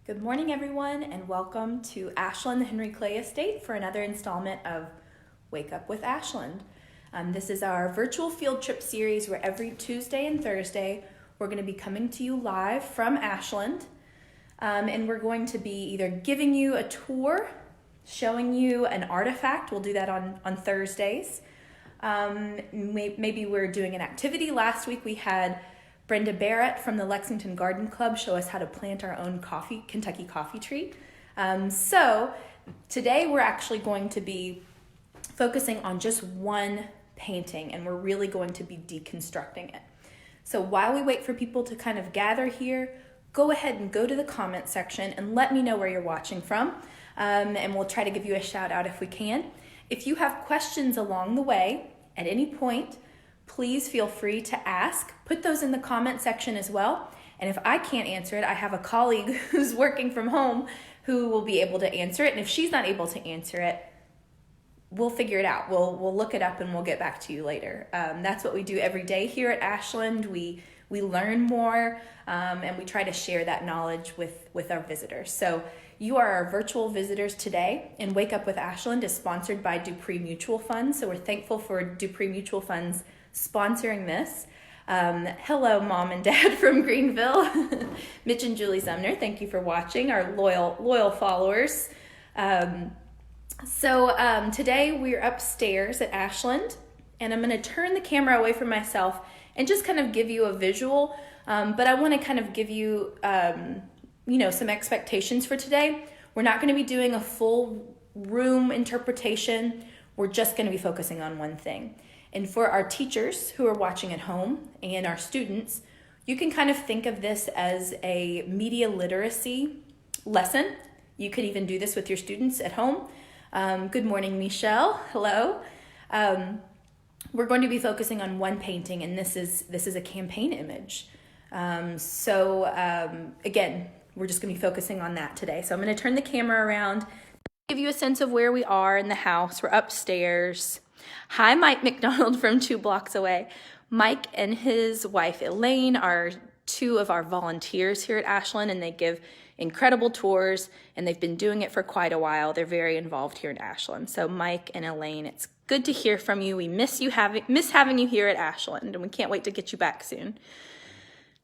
Good morning, everyone, and welcome to Ashland, the Henry Clay Estate for another installment of Wake Up with Ashland. This is our virtual field trip series where every Tuesday and Thursday we're going to be coming to you live from Ashland, and we're going to be either giving you a tour, showing you an artifact. We'll do that on Thursdays. Maybe we're doing an activity. Last week we had Brenda Barrett from the Lexington Garden Club show us how to plant our own Kentucky coffee tree. So today we're actually going to be focusing on just one painting, and we're really going to be deconstructing it. So while we wait for people to kind of gather here, go ahead and go to the comment section and let me know where you're watching from, and we'll try to give you a shout out if we can. If you have questions along the way at any point, please feel free to ask. Put those in the comment section as well. And if I can't answer it, I have a colleague who's working from home who will be able to answer it. And if she's not able to answer it, we'll figure it out. We'll look it up and we'll get back to you later. That's what we do every day here at Ashland. We learn more, and we try to share that knowledge with our visitors. So you are our virtual visitors today, and Wake Up with Ashland is sponsored by Dupree Mutual Funds. So we're thankful for Dupree Mutual Funds sponsoring this. Hello, Mom and Dad from Greenville. Mitch and Julie Sumner, thank you for watching, our loyal followers. So today we're upstairs at Ashland, and I'm going to turn the camera away from myself and just kind of give you a visual, but I want to kind of give you, some expectations for today. We're not going to be doing a full room interpretation. We're just going to be focusing on one thing. And for our teachers who are watching at home and our students, you can kind of think of this as a media literacy lesson. You could even do this with your students at home. Good morning, Michelle. Hello. We're going to be focusing on one painting, and this is a campaign image. Again, we're just going to be focusing on that today. So I'm going to turn the camera around, give you a sense of where we are in the house. We're upstairs. Hi, Mike McDonald from 2 blocks away. Mike and his wife, Elaine, are 2 of our volunteers here at Ashland, and they give incredible tours, and they've been doing it for quite a while. They're very involved here in Ashland. So Mike and Elaine, it's good to hear from you. We miss having you here at Ashland, and we can't wait to get you back soon.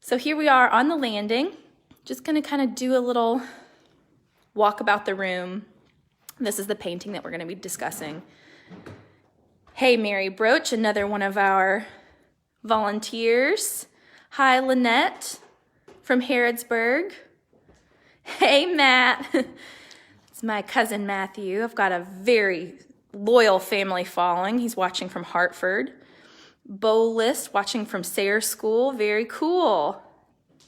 So here we are on the landing. Just going to kind of do a little walk about the room. This is the painting that we're going to be discussing. Hey, Mary Broach, another one of our volunteers. Hi, Lynette from Harrodsburg. Hey, Matt. It's my cousin Matthew. I've got a very loyal family following. He's watching from Hartford. Bo List watching from Sayre School. Very cool.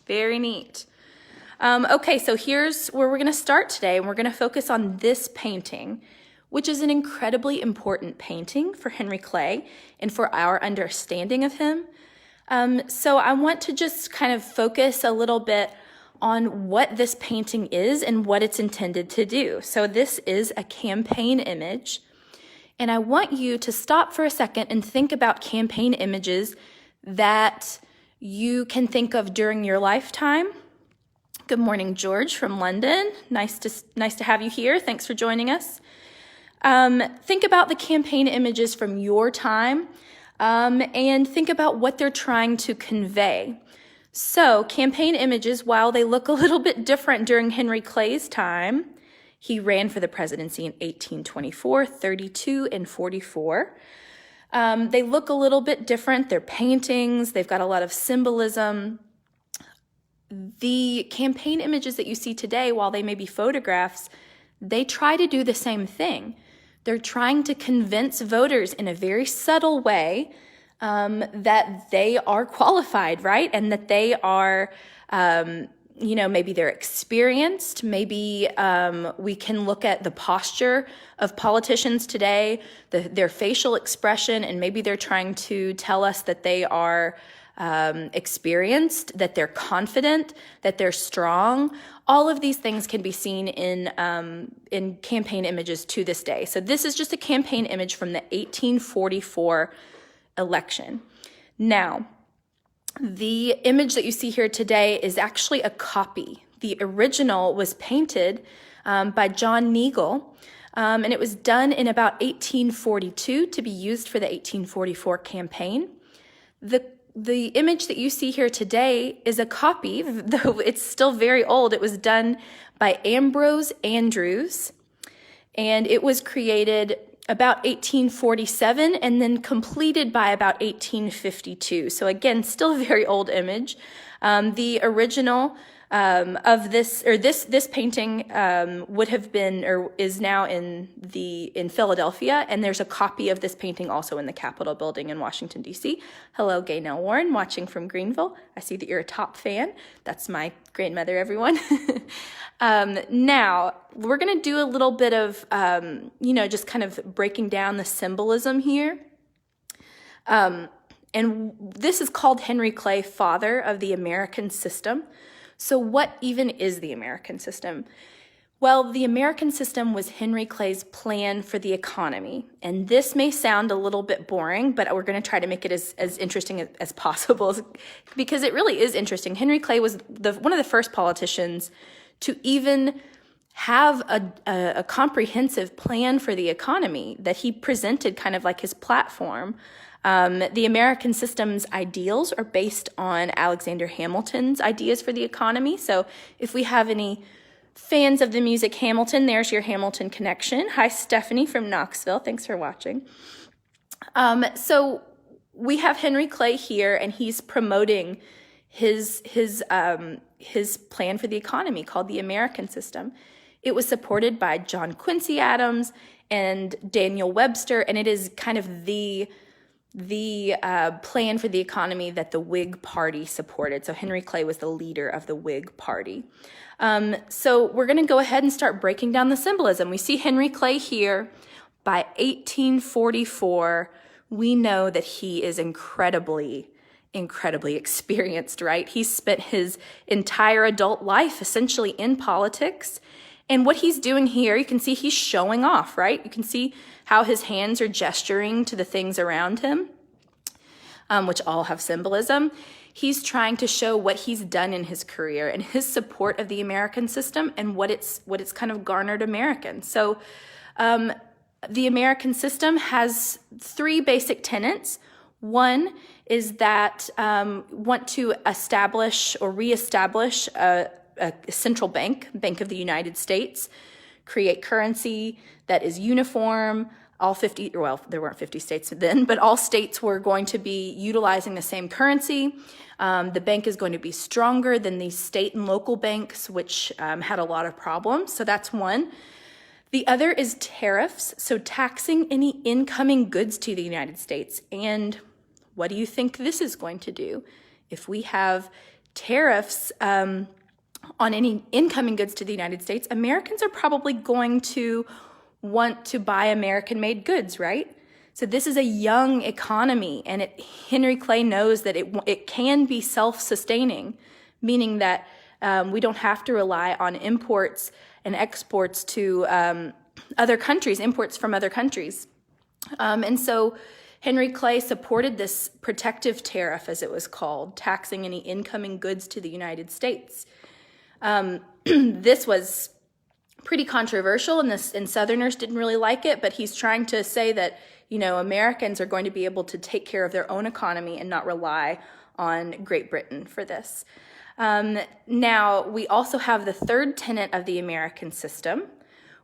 Very neat. Okay, so here's where we're going to start today, and we're going to focus on this painting, which is an incredibly important painting for Henry Clay and for our understanding of him. So I want to just kind of focus a little bit on what this painting is and what it's intended to do. So this is a campaign image, and I want you to stop for a second and think about campaign images that you can think of during your lifetime. Good morning, George from London. Nice to have you here. Thanks for joining us. Think about the campaign images from your time, and think about what they're trying to convey. So campaign images, while they look a little bit different during Henry Clay's time, he ran for the presidency in 1824, 32, and 44. They look a little bit different. They're paintings. They've got a lot of symbolism. The campaign images that you see today, while they may be photographs, they try to do the same thing. They're trying to convince voters in a very subtle way that they are qualified, right? And that they are, maybe they're experienced. Maybe we can look at the posture of politicians today, their facial expression, and maybe they're trying to tell us that they are experienced, that they're confident, that they're strong. All of these things can be seen in campaign images to this day. So this is just a campaign image from the 1844 election. Now, The image that you see here today is actually a copy. The original was painted by John Neagle, and it was done in about 1842 to be used for the 1844 campaign. The image that you see here today is a copy, though it's still very old. It was done by Ambrose Andrews, and it was created about 1847 and then completed by about 1852. So again, still a very old image. The original of this painting would have been or is now in Philadelphia, and there's a copy of this painting also in the Capitol building in Washington, D.C. Hello, Gaynell Warren, watching from Greenville. I see that you're a top fan. That's my grandmother, everyone. Now, we're going to do a little bit of, just kind of breaking down the symbolism here. And this is called Henry Clay, father of the American system. So what even is the American system? Well, the American system was Henry Clay's plan for the economy. And this may sound a little bit boring, but we're going to try to make it as interesting as possible because it really is interesting. Henry Clay was one of the first politicians to even have a comprehensive plan for the economy that he presented kind of like his platform. The American system's ideals are based on Alexander Hamilton's ideas for the economy. So if we have any fans of the music Hamilton, there's your Hamilton connection. Hi, Stephanie from Knoxville. Thanks for watching. So we have Henry Clay here, and he's promoting his plan for the economy called the American system. It was supported by John Quincy Adams and Daniel Webster, and it is kind of the plan for the economy that the Whig Party supported. So Henry Clay was the leader of the Whig Party. So we're going to go ahead and start breaking down the symbolism. We see Henry Clay here. By 1844, we know that he is incredibly experienced, right? He spent his entire adult life essentially in politics. And what he's doing here, you can see he's showing off, right? You can see how his hands are gesturing to the things around him, which all have symbolism. He's trying to show what he's done in his career and his support of the American system and what it's kind of garnered Americans. So the American system has three basic tenets. One is that want to establish or reestablish a central bank of the United States, create currency that is uniform. All 50, well, there weren't 50 states then, but all states were going to be utilizing the same currency. The bank is going to be stronger than the state and local banks, which had a lot of problems. So that's one. The other is tariffs, so taxing any incoming goods to the United States. And what do you think this is going to do? If we have tariffs on any incoming goods to the United States, Americans are probably going to want to buy American-made goods, right? So this is a young economy, and Henry Clay knows that it can be self-sustaining, meaning that we don't have to rely on imports and exports to other countries, imports from other countries. And so Henry Clay supported this protective tariff, as it was called, taxing any incoming goods to the United States. This was pretty controversial, and Southerners didn't really like it, but he's trying to say that, Americans are going to be able to take care of their own economy and not rely on Great Britain for this. Now, we also have the third tenet of the American system,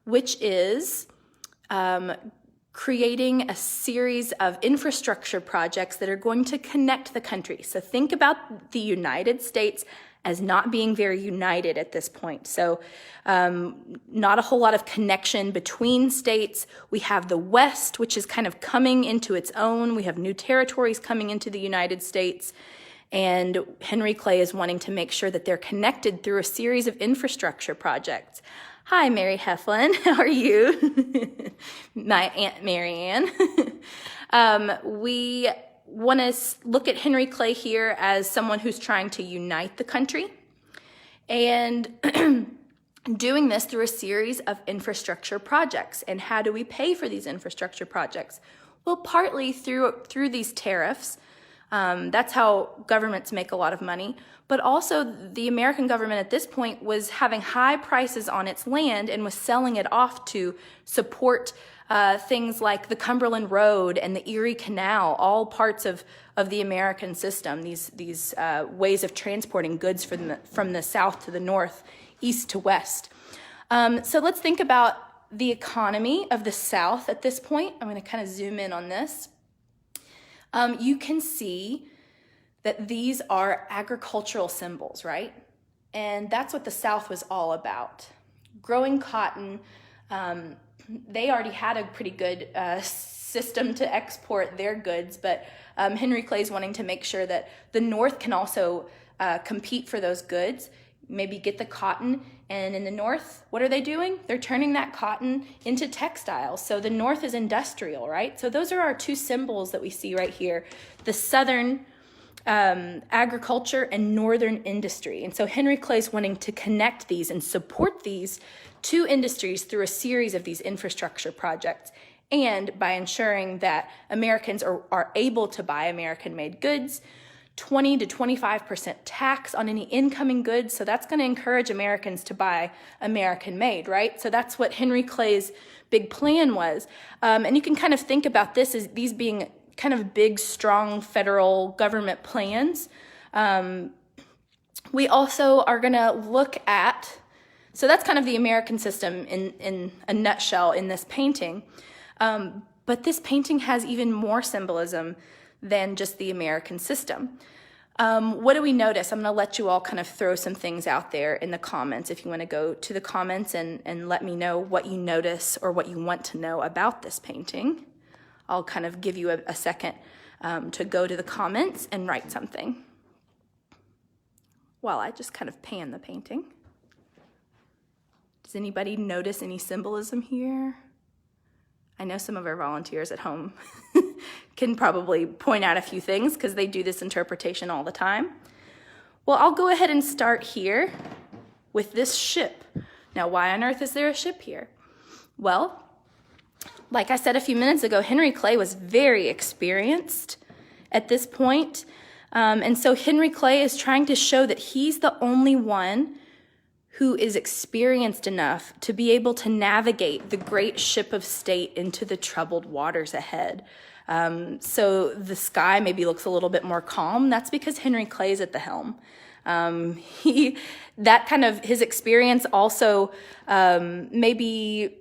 which is creating a series of infrastructure projects that are going to connect the country. So think about the United States as not being very united at this point. So not a whole lot of connection between states. We have the West, which is kind of coming into its own. We have new territories coming into the United States. And Henry Clay is wanting to make sure that they're connected through a series of infrastructure projects. Hi, Mary Heflin. How are you? My Aunt Mary Ann. We want to look at Henry Clay here as someone who's trying to unite the country and doing this through a series of infrastructure projects. And how do we pay for these infrastructure projects? Well, partly through these tariffs That's how governments make a lot of money. But also the American government at this point was having high prices on its land and was selling it off to support things like the Cumberland Road and the Erie Canal, all parts of the American system, these ways of transporting goods from the south to the north, east to west. So let's think about the economy of the South at this point. I'm going to kind of zoom in on this. You can see that these are agricultural symbols, right? And that's what the South was all about. Growing cotton, they already had a pretty good system to export their goods, but Henry Clay's wanting to make sure that the North can also compete for those goods, maybe get the cotton. And in the North, what are they doing? They're turning that cotton into textiles. So the North is industrial, right? So those are our two symbols that we see right here, the Southern agriculture and Northern industry. And so Henry Clay's wanting to connect these and support these two industries through a series of these infrastructure projects, and by ensuring that Americans are able to buy American-made goods, 20 to 25% tax on any incoming goods. So that's going to encourage Americans to buy American-made, right? So that's what Henry Clay's big plan was. And you can kind of think about this as these being kind of big, strong federal government plans. We also are going to look at, so that's kind of the American system in a nutshell in this painting. But this painting has even more symbolism than just the American system. What do we notice? I'm going to let you all kind of throw some things out there in the comments if you want to go to the comments and let me know what you notice or what you want to know about this painting. I'll kind of give you a second to go to the comments and write something while I just kind of pan the painting. Does anybody notice any symbolism here? I know some of our volunteers at home can probably point out a few things because they do this interpretation all the time. Well, I'll go ahead and start here with this ship. Now, why on earth is there a ship here? Well, like I said a few minutes ago, Henry Clay was very experienced at this point. And so Henry Clay is trying to show that he's the only one who is experienced enough to be able to navigate the great ship of state into the troubled waters ahead. So the sky maybe looks a little bit more calm. That's because Henry Clay's at the helm. His experience also maybe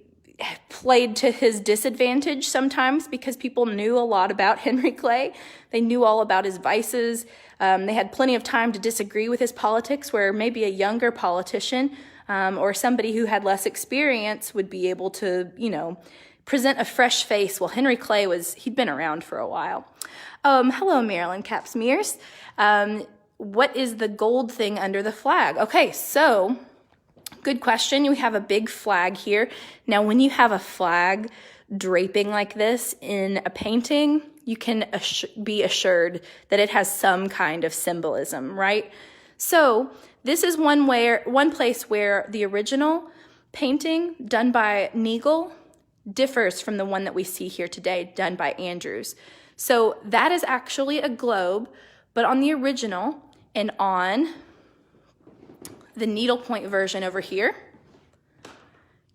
played to his disadvantage sometimes because people knew a lot about Henry Clay. They knew all about his vices. They had plenty of time to disagree with his politics, where maybe a younger politician or somebody who had less experience would be able to, present a fresh face. Well, Henry Clay he'd been around for a while. Hello, Marilyn Capsmears. What is the gold thing under the flag? Okay, so good question. We have a big flag here. Now, when you have a flag draping like this in a painting, you can be assured that it has some kind of symbolism, right? So this is one place where the original painting done by Neagle differs from the one that we see here today done by Andrews. So that is actually a globe, but on the original and on the needlepoint version over here,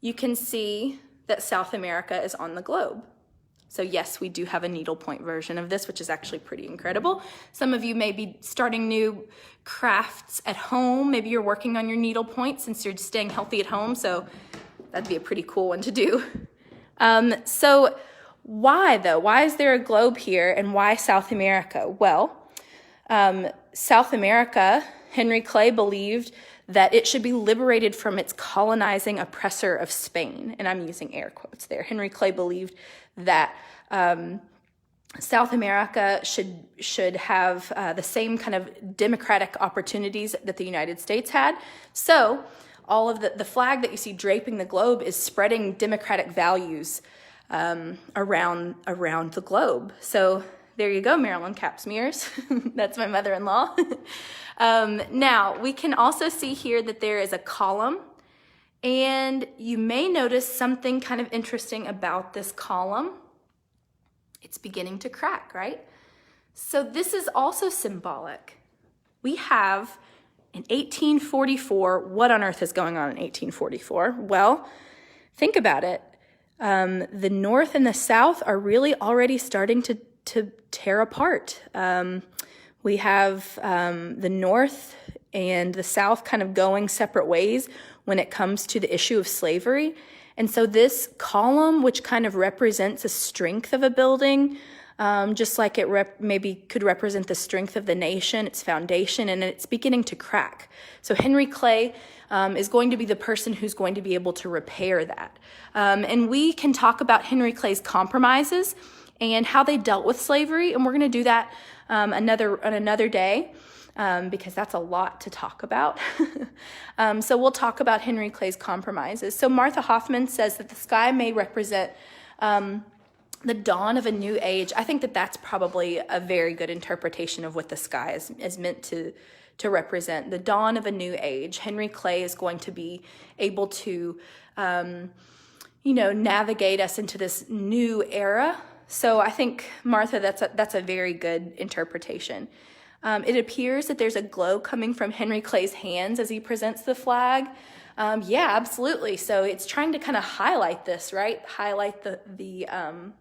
you can see that South America is on the globe. So yes, we do have a needlepoint version of this, which is actually pretty incredible. Some of you may be starting new crafts at home. Maybe you're working on your needlepoint since you're staying healthy at home, so that'd be a pretty cool one to do. So why though? Why is there a globe here, and why South America? Well, South America, Henry Clay believed that it should be liberated from its colonizing oppressor of Spain. And I'm using air quotes there. Henry Clay believed that South America should have the same kind of democratic opportunities that the United States had. So all of the flag that you see draping the globe is spreading democratic values around the globe. So there you go, Marilyn Capsmears. That's my mother-in-law. Now, we can also see here that there is a column, and you may notice something kind of interesting about this column. It's beginning to crack, right? So this is also symbolic. We have in 1844, what on earth is going on in 1844? Well, think about it. The North and the South are really already starting to tear apart. We have the North and the South kind of going separate ways when it comes to the issue of slavery. And so this column, which kind of represents a strength of a building, just like it maybe could represent the strength of the nation, its foundation, and it's beginning to crack. So Henry Clay is going to be the person who's going to be able to repair that. And we can talk about Henry Clay's compromises and how they dealt with slavery, and we're going to do that another day. Because that's a lot to talk about. So we'll talk about Henry Clay's compromises. So Martha Hoffman says that the sky may represent the dawn of a new age. I think that that's probably a very good interpretation of what the sky is meant to represent. The dawn of a new age. Henry Clay is going to be able to, navigate us into this new era. So I think, Martha, that's a very good interpretation. It appears that there's a glow coming from Henry Clay's hands as he presents the flag. Yeah, absolutely. So it's trying to kind of highlight this, right? Highlight the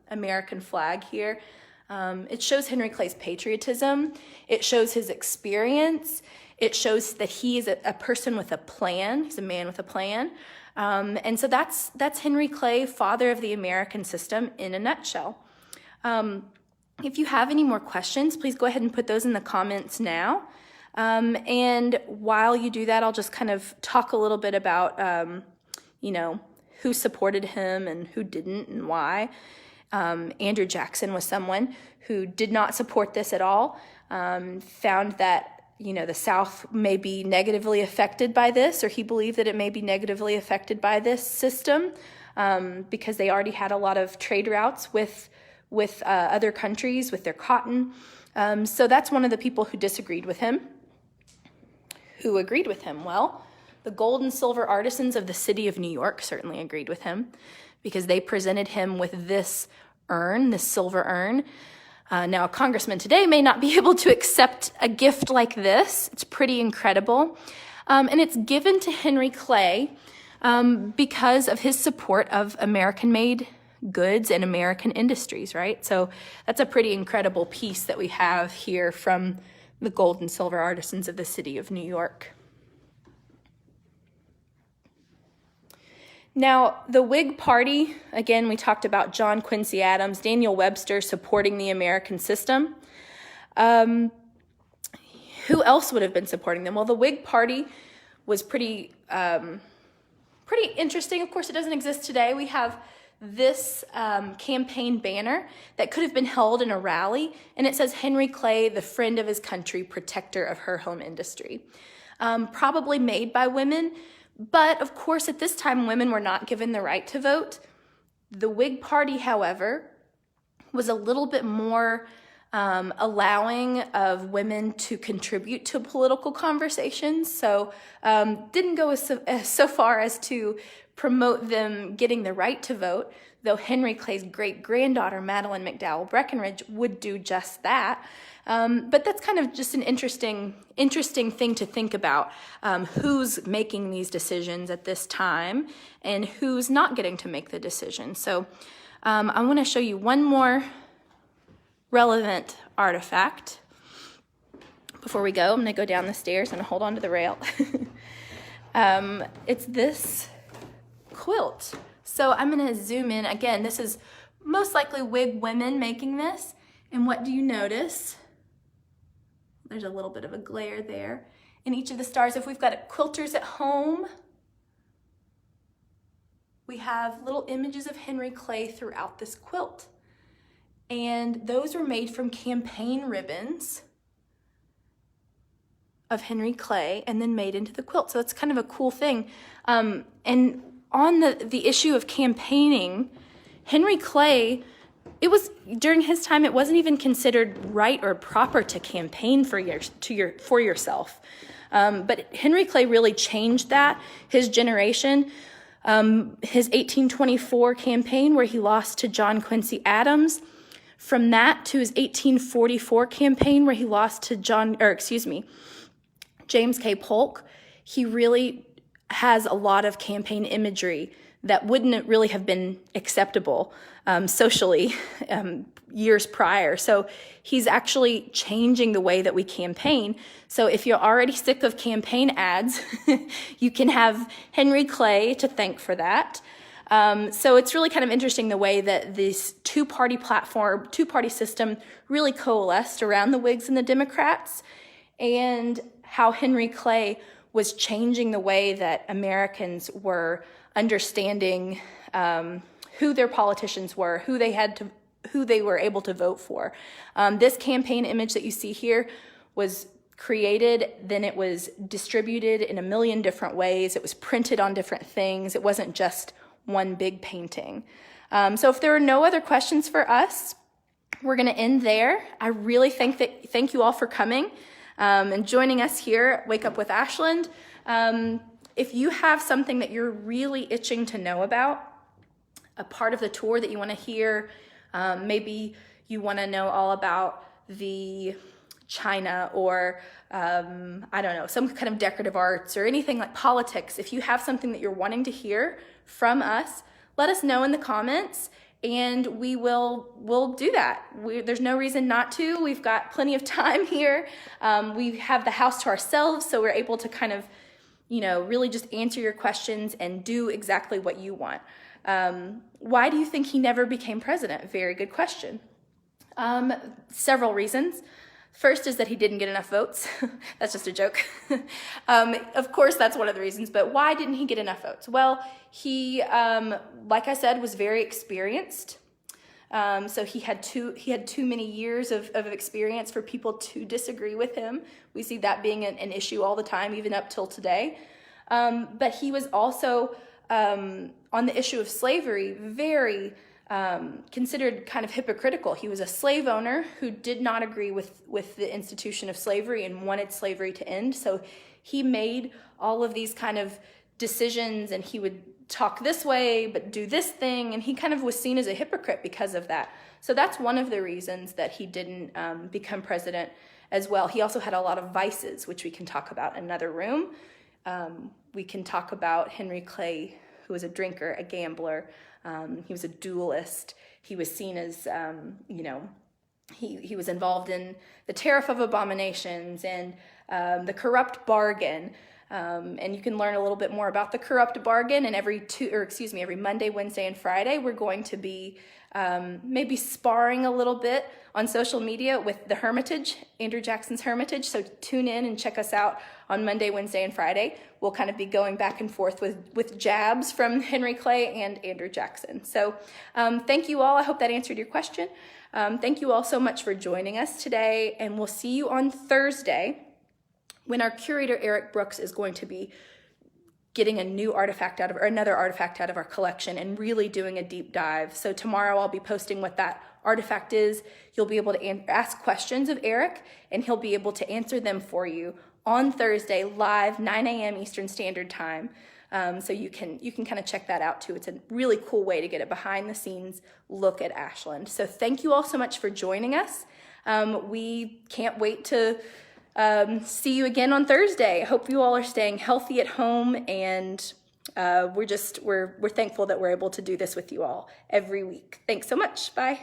American flag here. It shows Henry Clay's patriotism. It shows his experience. It shows that he is a person with a plan. He's a man with a plan. And so that's Henry Clay, father of the American system, in a nutshell. If you have any more questions, please go ahead and put those in the comments now. And while you do that, I'll just kind of talk a little bit about, who supported him and who didn't and why. Andrew Jackson was someone who did not support this at all, found that, the South may be negatively affected by this, or he believed that it may be negatively affected by this system because they already had a lot of trade routes with other countries, with their cotton. So that's one of the people who disagreed with him. Who agreed with him? Well, the gold and silver artisans of the city of New York certainly agreed with him because they presented him with this urn, this silver urn. Now, a congressman today may not be able to accept a gift like this. It's pretty incredible. And it's given to Henry Clay because of his support of American-made goods and American industries, right? So that's a pretty incredible piece that we have here from the gold and silver artisans of the city of New York. Now, the Whig Party, again, we talked about John Quincy Adams, Daniel Webster supporting the American system. Who else would have been supporting them? Well, the Whig Party was pretty interesting. Of course, it doesn't exist today. We have this campaign banner that could have been held in a rally, and it says, Henry Clay, the friend of his country, protector of her home industry. Probably made by women, but of course at this time women were not given the right to vote. The Whig Party, however, was a little bit more allowing of women to contribute to political conversations, so didn't go so far as to promote them getting the right to vote, though Henry Clay's great-granddaughter, Madeline McDowell Breckinridge, would do just that. But that's kind of just an interesting thing to think about, who's making these decisions at this time and who's not getting to make the decision. So I want to show you one more relevant artifact. Before we go, I'm going to go down the stairs and hold on to the rail. It's this quilt. So I'm going to zoom in. Again, this is most likely Whig women making this. And what do you notice? There's a little bit of a glare there. In each of the stars, if we've got quilters at home, we have little images of Henry Clay throughout this quilt. And those were made from campaign ribbons of Henry Clay and then made into the quilt. So that's kind of a cool thing. And on the issue of campaigning, Henry Clay, it was during his time, it wasn't even considered right or proper to campaign for yourself. But Henry Clay really changed that. His generation, his 1824 campaign where he lost to John Quincy Adams, From that to his 1844 campaign where he lost to James K. Polk, he really has a lot of campaign imagery that wouldn't really have been acceptable socially years prior. So he's actually changing the way that we campaign. So if you're already sick of campaign ads, you can have Henry Clay to thank for that. So it's really kind of interesting the way that this two-party system really coalesced around the Whigs and the Democrats, and how Henry Clay was changing the way that Americans were understanding who their politicians were, who they were able to vote for. This campaign image that you see here was created, then it was distributed in a million different ways. It was printed on different things. It wasn't just one big painting. So if there are no other questions for us, we're going to end there. I really thank you all for coming and joining us here at Wake Up with Ashland. If you have something that you're really itching to know about, a part of the tour that you want to hear, maybe you want to know all about the China or, I don't know, some kind of decorative arts or anything like politics. If you have something that you're wanting to hear from us, let us know in the comments and we'll do that. There's no reason not to. We've got plenty of time here. We have the house to ourselves, so we're able to kind of, really just answer your questions and do exactly what you want. Why do you think he never became president? Very good question. Several reasons. First is that he didn't get enough votes. That's just a joke. Of course, that's one of the reasons, but why didn't he get enough votes? Well, he, like I said, was very experienced. So he had too many years of experience for people to disagree with him. We see that being an issue all the time, even up till today. But he was also, on the issue of slavery, very considered kind of hypocritical. He was a slave owner who did not agree with the institution of slavery and wanted slavery to end. So he made all of these kind of decisions, and he would talk this way but do this thing, and he kind of was seen as a hypocrite because of that. So that's one of the reasons that he didn't become president as well. He also had a lot of vices, which we can talk about in another room. We can talk about Henry Clay, who was a drinker, a gambler. He was a duelist. He was seen as, he was involved in the Tariff of Abominations and the corrupt bargain. And you can learn a little bit more about the corrupt bargain. And every Monday, Wednesday, and Friday, we're going to be maybe sparring a little bit on social media with the Hermitage, Andrew Jackson's Hermitage. So tune in and check us out on Monday, Wednesday, and Friday. We'll kind of be going back and forth with jabs from Henry Clay and Andrew Jackson. So thank you all. I hope that answered your question. Thank you all so much for joining us today. And we'll see you on Thursday, when our curator, Eric Brooks, is going to be getting another artifact out of our collection and really doing a deep dive. So tomorrow I'll be posting what that artifact is. You'll be able to ask questions of Eric, and he'll be able to answer them for you on Thursday, live, 9 a.m. Eastern Standard Time. So you can kind of check that out too. It's a really cool way to get a behind the scenes look at Ashland. So thank you all so much for joining us. We can't wait to see you again on Thursday. I hope you all are staying healthy at home, and we're thankful that we're able to do this with you all every week. Thanks so much. Bye.